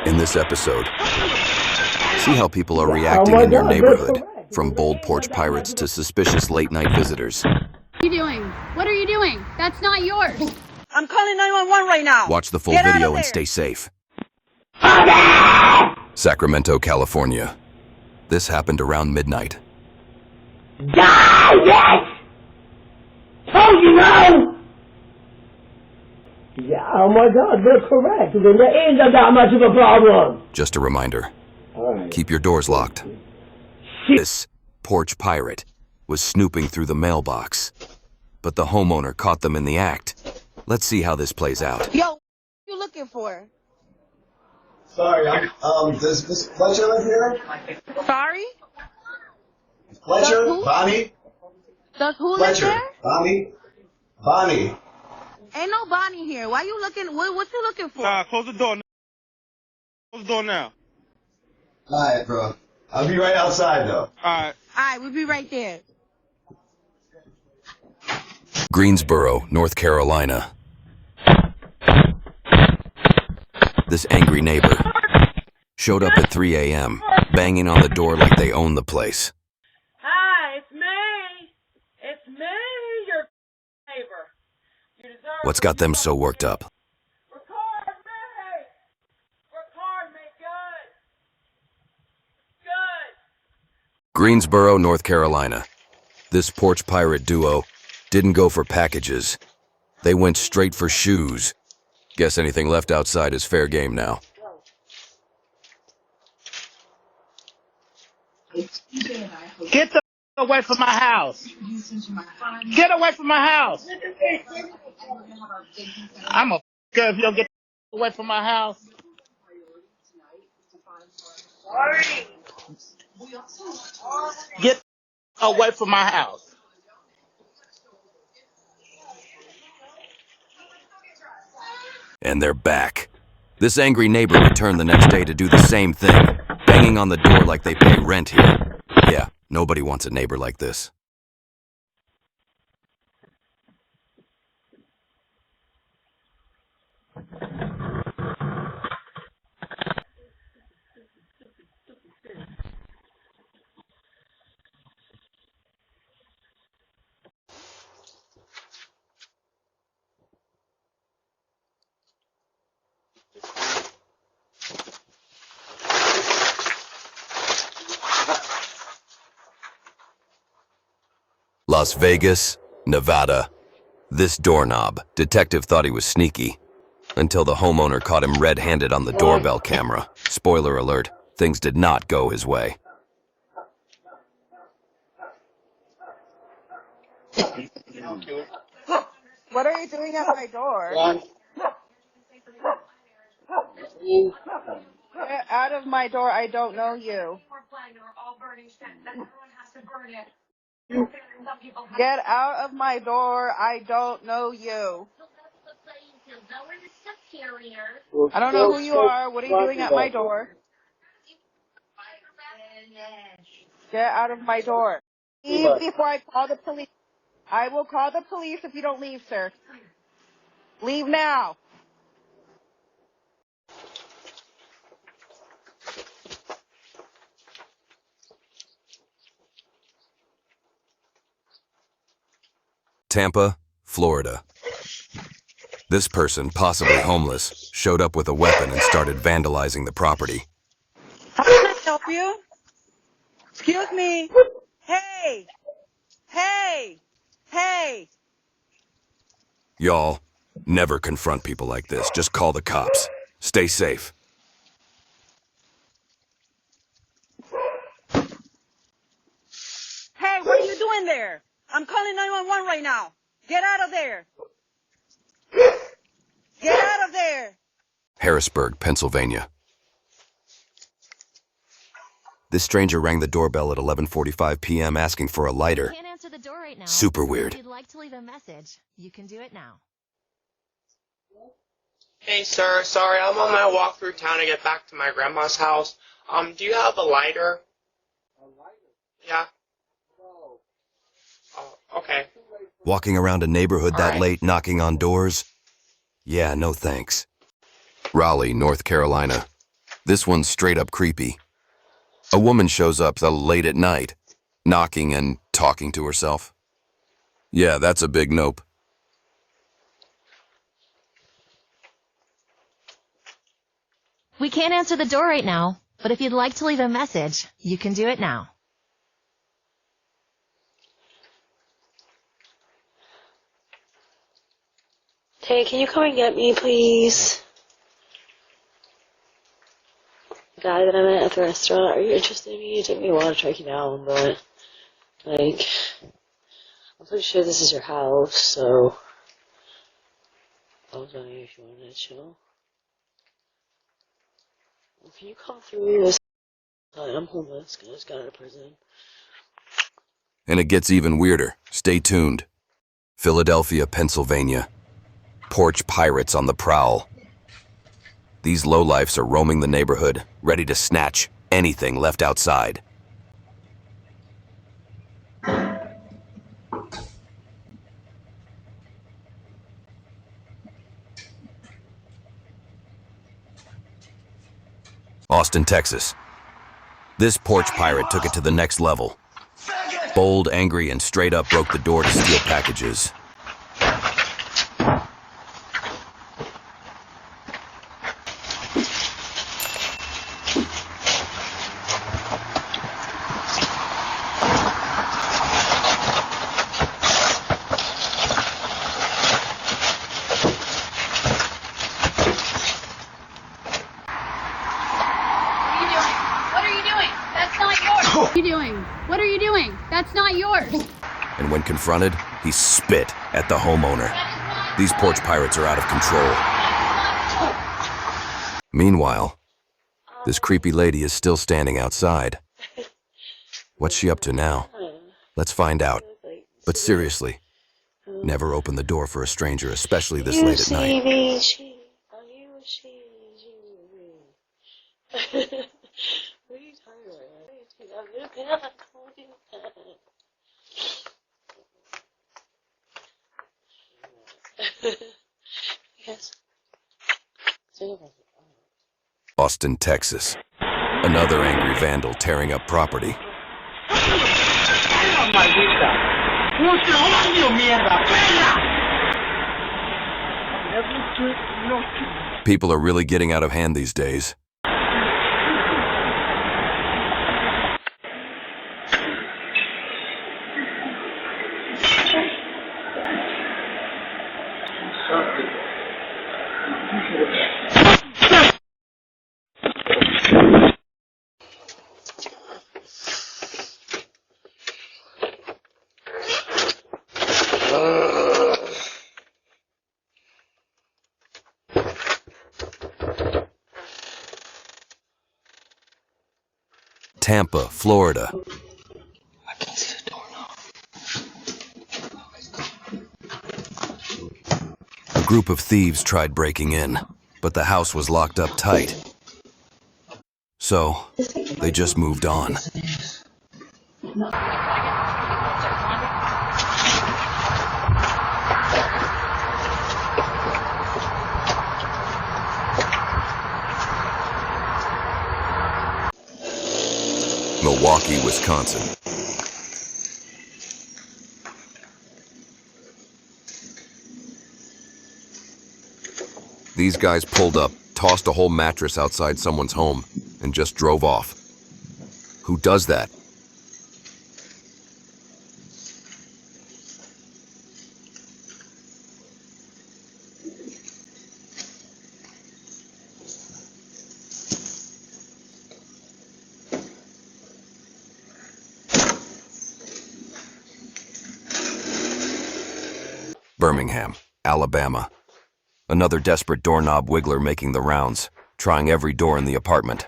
In this episode, see how people are reacting in your neighborhood, from bold porch pirates to suspicious late-night visitors. What are you doing? What are you doing? That's not yours. I'm calling 911 right now. Watch the full Get out video of and there. stay safe. Sacramento, California. This happened around midnight. Die, yes! Told you no! Yeah, oh my God, they're correct. Then there isn't that much of a problem. Just a reminder, Alright. keep your doors locked. This porch pirate was snooping through the mailbox, but the homeowner caught them in the act. Let's see how this plays out. Yo, what you looking for? Sorry, does Miss Fletcher live here? Sorry? Fletcher? Who? Bonnie? Does who live Fletcher? there? Bonnie? Bonnie? Ain't no Bonnie here. Why you looking? What you looking for? Close the door. Close the door now. Alright, bro. I'll be right outside, though. Alright. Alright, we'll be right there. Greensboro, North Carolina. This angry neighbor showed up at 3 a.m., banging on the door like they own the place. Hi, it's me. It's me, your neighbor. You deserve What's got them so worked up? Record me. Record me. Good. Good. Greensboro, North Carolina. This porch pirate duo didn't go for packages. They went straight for shoes. Guess anything left outside is fair game now. Get the away from my house. Get away from my house. I'm a if you don't get away from my house. Get away from my house. And they're back. This angry neighbor returned the next day to do the same thing, banging on the door like they pay rent here. Yeah, nobody wants a neighbor like this. Las Vegas, Nevada. This doorknob, detective thought he was sneaky, until the homeowner caught him red-handed on the doorbell camera. Spoiler alert, things did not go his way. What are you doing at my door? Get out of my door. I don't know you. Get out of my door. I don't know you. I don't know who you are. What are you doing at my door? Get out of my door. Leave before I call the police. I will call the police if you don't leave, sir. Leave now. Tampa, Florida. This person, possibly homeless, showed up with a weapon and started vandalizing the property. How can I help you? Excuse me. Hey. Hey. Hey. Y'all, never confront people like this. Just call the cops. Stay safe. Hey, what are you doing there? I'm calling 911 right now. Get out of there. Get out of there. Harrisburg, Pennsylvania. This stranger rang the doorbell at 11:45 p.m. asking for a lighter. Can't answer the door right now. Super weird. If you'd like to leave a message, you can do it now. Hey, sir. Sorry, I'm on my walk through town to get back to my grandma's house. Do you have a lighter? A lighter? Yeah. No. Oh, okay. Walking around a neighborhood that Alright. late, knocking on doors? Yeah, no thanks. Raleigh, North Carolina. This one's straight up creepy. A woman shows up late at night, knocking and talking to herself. Yeah, that's a big nope. We can't answer the door right now, but if you'd like to leave a message, you can do it now. Hey, can you come and get me, please? The guy that I met at the restaurant, are you interested in me? It took me a while to track you down, but, like, I'm pretty sure this is your house, so I was wondering if you wanted to chill. Can you come through this side? I'm homeless, I just got out of prison. And it gets even weirder. Stay tuned. Philadelphia, Pennsylvania. Porch pirates on the prowl. These lowlifes are roaming the neighborhood, ready to snatch anything left outside. Austin, Texas. This porch pirate took it to the next level. Bold, angry, and straight up broke the door to steal packages. What are you doing? What are you doing? That's not yours. And when confronted, he spit at the homeowner. These porch pirates are out of control. Meanwhile, this creepy lady is still standing outside. What's she up to now? Let's find out. But seriously, never open the door for a stranger, especially this late at night. What are you talking about? Yes. Austin, Texas. Another angry vandal tearing up property. People are really getting out of hand these days. Tampa, Florida. A group of thieves tried breaking in, but the house was locked up tight. So, they just moved on. Milwaukee, Wisconsin. These guys pulled up, tossed a whole mattress outside someone's home, and just drove off. Who does that? Birmingham, Alabama. Another desperate doorknob wiggler making the rounds, trying every door in the apartment.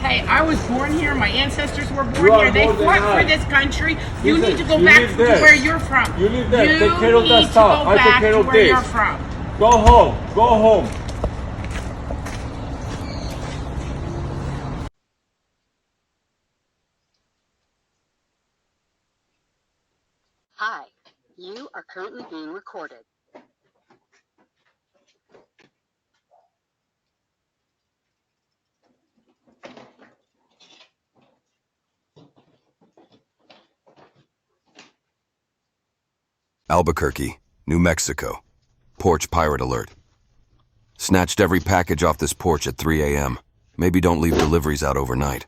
Hey, I was born here. My ancestors were born here. They fought for this country. You need to go back to where you're from. You need to go back to where you're from. Go home. Go home. Hi, you are currently being recorded. Albuquerque, New Mexico. Porch pirate alert. Snatched every package off this porch at 3 a.m. Maybe don't leave deliveries out overnight.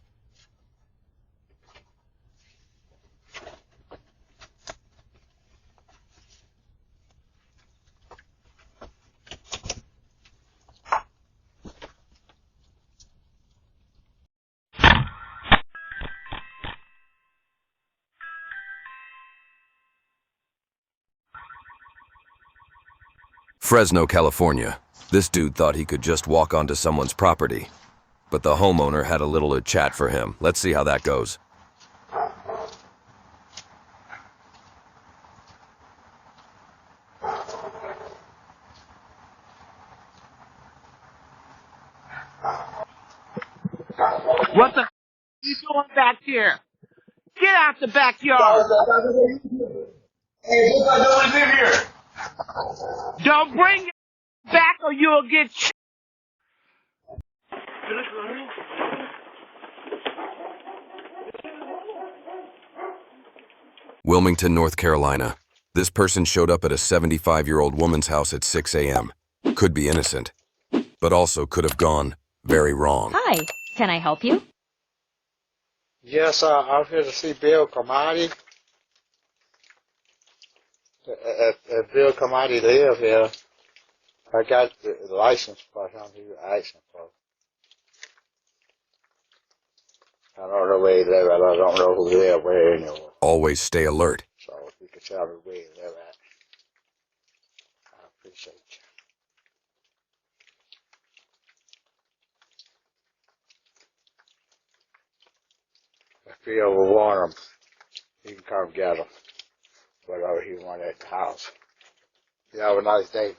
Fresno, California. This dude thought he could just walk onto someone's property. But the homeowner had a little chat for him. Let's see how that goes. What the you doing back here? Get out the backyard. Hey, look, I don't live here. Don't bring it back or you'll get Wilmington, North Carolina. This person showed up at a 75-year-old woman's house at 6 a.m. Could be innocent, but also could have gone very wrong. Hi, can I help you? Yes, I'm here to see Bill Kamadi. If Bill Kamadi live here, I got the license for him he was asking for. I don't know where he live at. I don't know who live where anyway. Always stay alert. So if you could tell me where he live at, I appreciate you. If you ever want him, you can come get him. Whatever he want at the house. You have a nice day.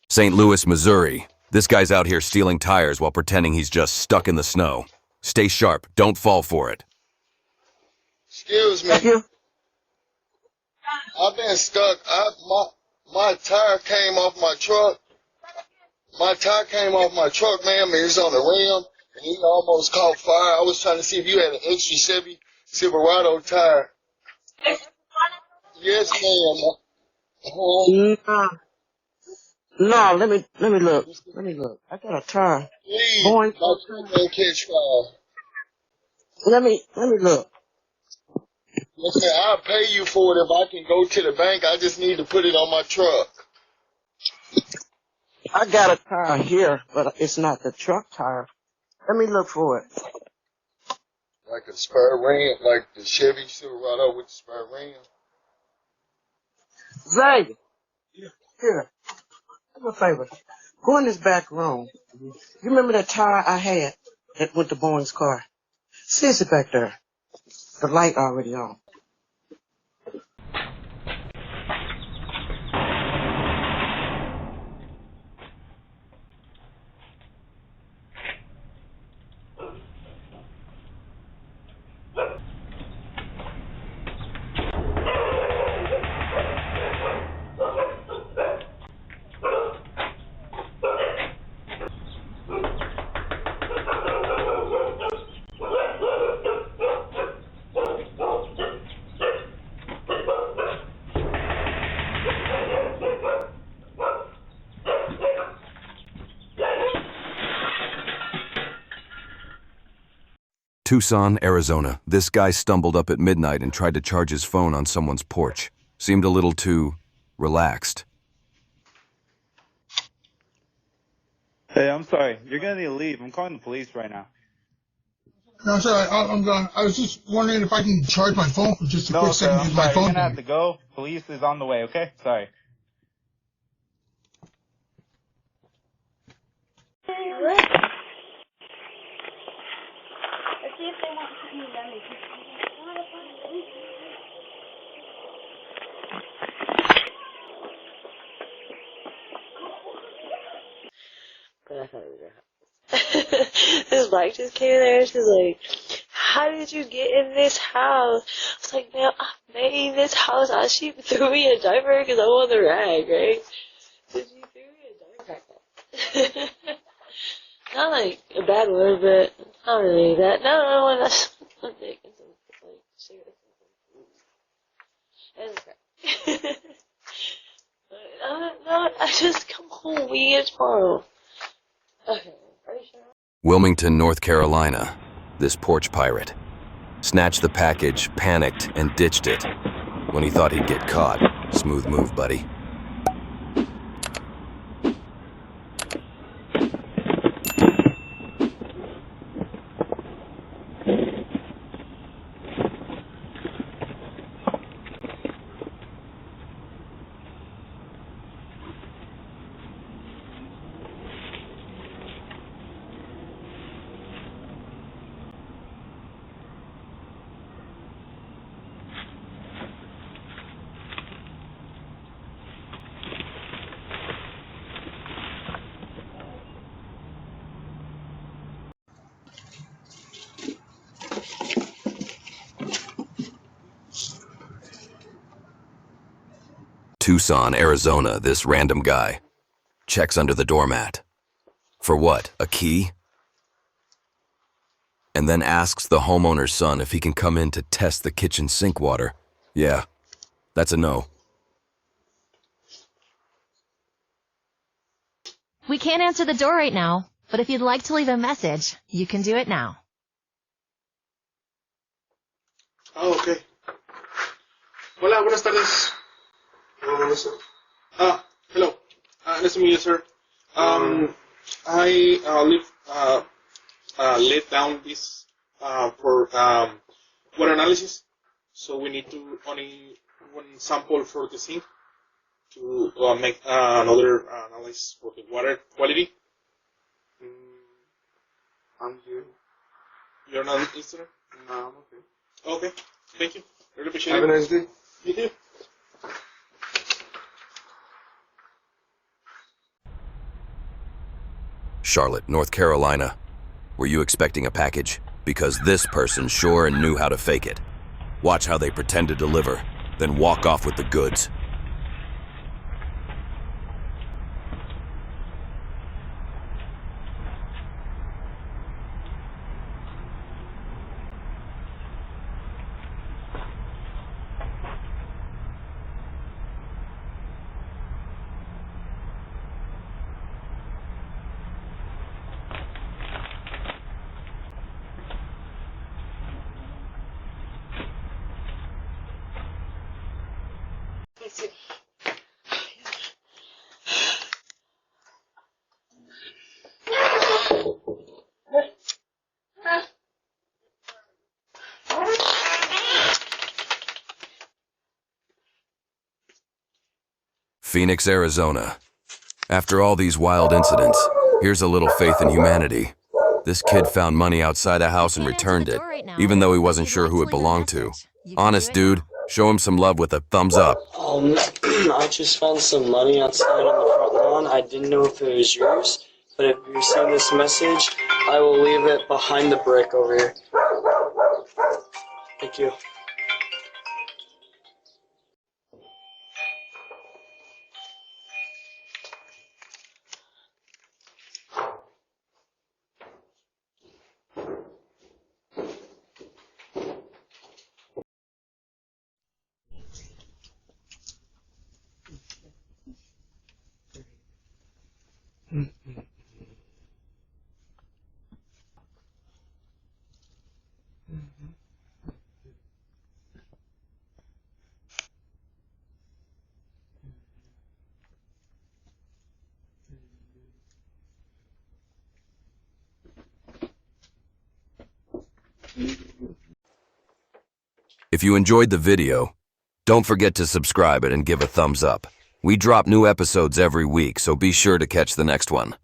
St. Louis, Missouri. This guy's out here stealing tires while pretending he's just stuck in the snow. Stay sharp. Don't fall for it. Excuse me. I've been stuck. My tire came off my truck. My tire came off my truck, ma'am, and it's on the rim, and it almost caught fire. I was trying to see if you had an extra Silverado tire. Yes, ma'am. No, let me look. Let me look. I got a tire. Please, Boy, my truck don't catch fire. let me look. Yes, ma'am. I'll pay you for it if I can go to the bank. I just need to put it on my truck. I got a tire here, but it's not the truck tire. Let me look for it. Like a spare rim, like the Chevy Silverado with the spare rim. Zay, here. Do me a favor. Go in this back room. You remember that tire I had that went to Bowen's car? See, it's back there. The light already on. Tucson, Arizona. This guy stumbled up at midnight and tried to charge his phone on someone's porch. Seemed a little too relaxed. Hey, I'm sorry. You're gonna need to leave. I'm calling the police right now. No, sorry, I'm gone. I was just wondering if I can charge my phone for just a quick second. I'm Use sorry. my phone. You're gonna have to go. Police is on the way, okay? Sorry. but I thought it was your house. This bike just came there. She's like, how did you get in this house? I was like, man, I made this house. She threw me a diaper because I'm on the rag, right? So she threw me a diaper. Not like a bad word, but not really that. No, that's I'm taking some like cigarettes and crap. No, I just come home. We get tomorrow. Okay, are you sure? Wilmington, North Carolina. This porch pirate snatched the package, panicked, and ditched it. When he thought he'd get caught. Smooth move, buddy. Tucson, Arizona, this random guy checks under the doormat. For what? A key? And then asks the homeowner's son if he can come in to test the kitchen sink water. Yeah, that's a no. We can't answer the door right now, but if you'd like to leave a message, you can do it now. Oh, okay. Hola, buenas tardes. Hello. Nice to meet you, sir. I laid down this for water analysis, so we need to only one sample for the sink to make another analysis for the water quality. I'm here. You're not interested? No, I'm okay. Okay, thank you. Really appreciate it. Have a nice day. You too. Charlotte, North Carolina. Were you expecting a package? Because this person sure knew how to fake it. Watch how they pretend to deliver, then walk off with the goods. Phoenix, Arizona. After all these wild incidents, here's a little faith in humanity. This kid found money outside the house and returned it, even though he wasn't sure who it belonged to. Honest dude, show him some love with a thumbs up. I just found some money outside on the front lawn. I didn't know if it was yours, but if you're seeing this message, I will leave it behind the brick over here. Thank you. If you enjoyed the video, don't forget to subscribe it and give a thumbs up. We drop new episodes every week, so be sure to catch the next one.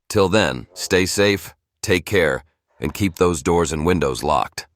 Till then, stay safe, take care, and keep those doors and windows locked.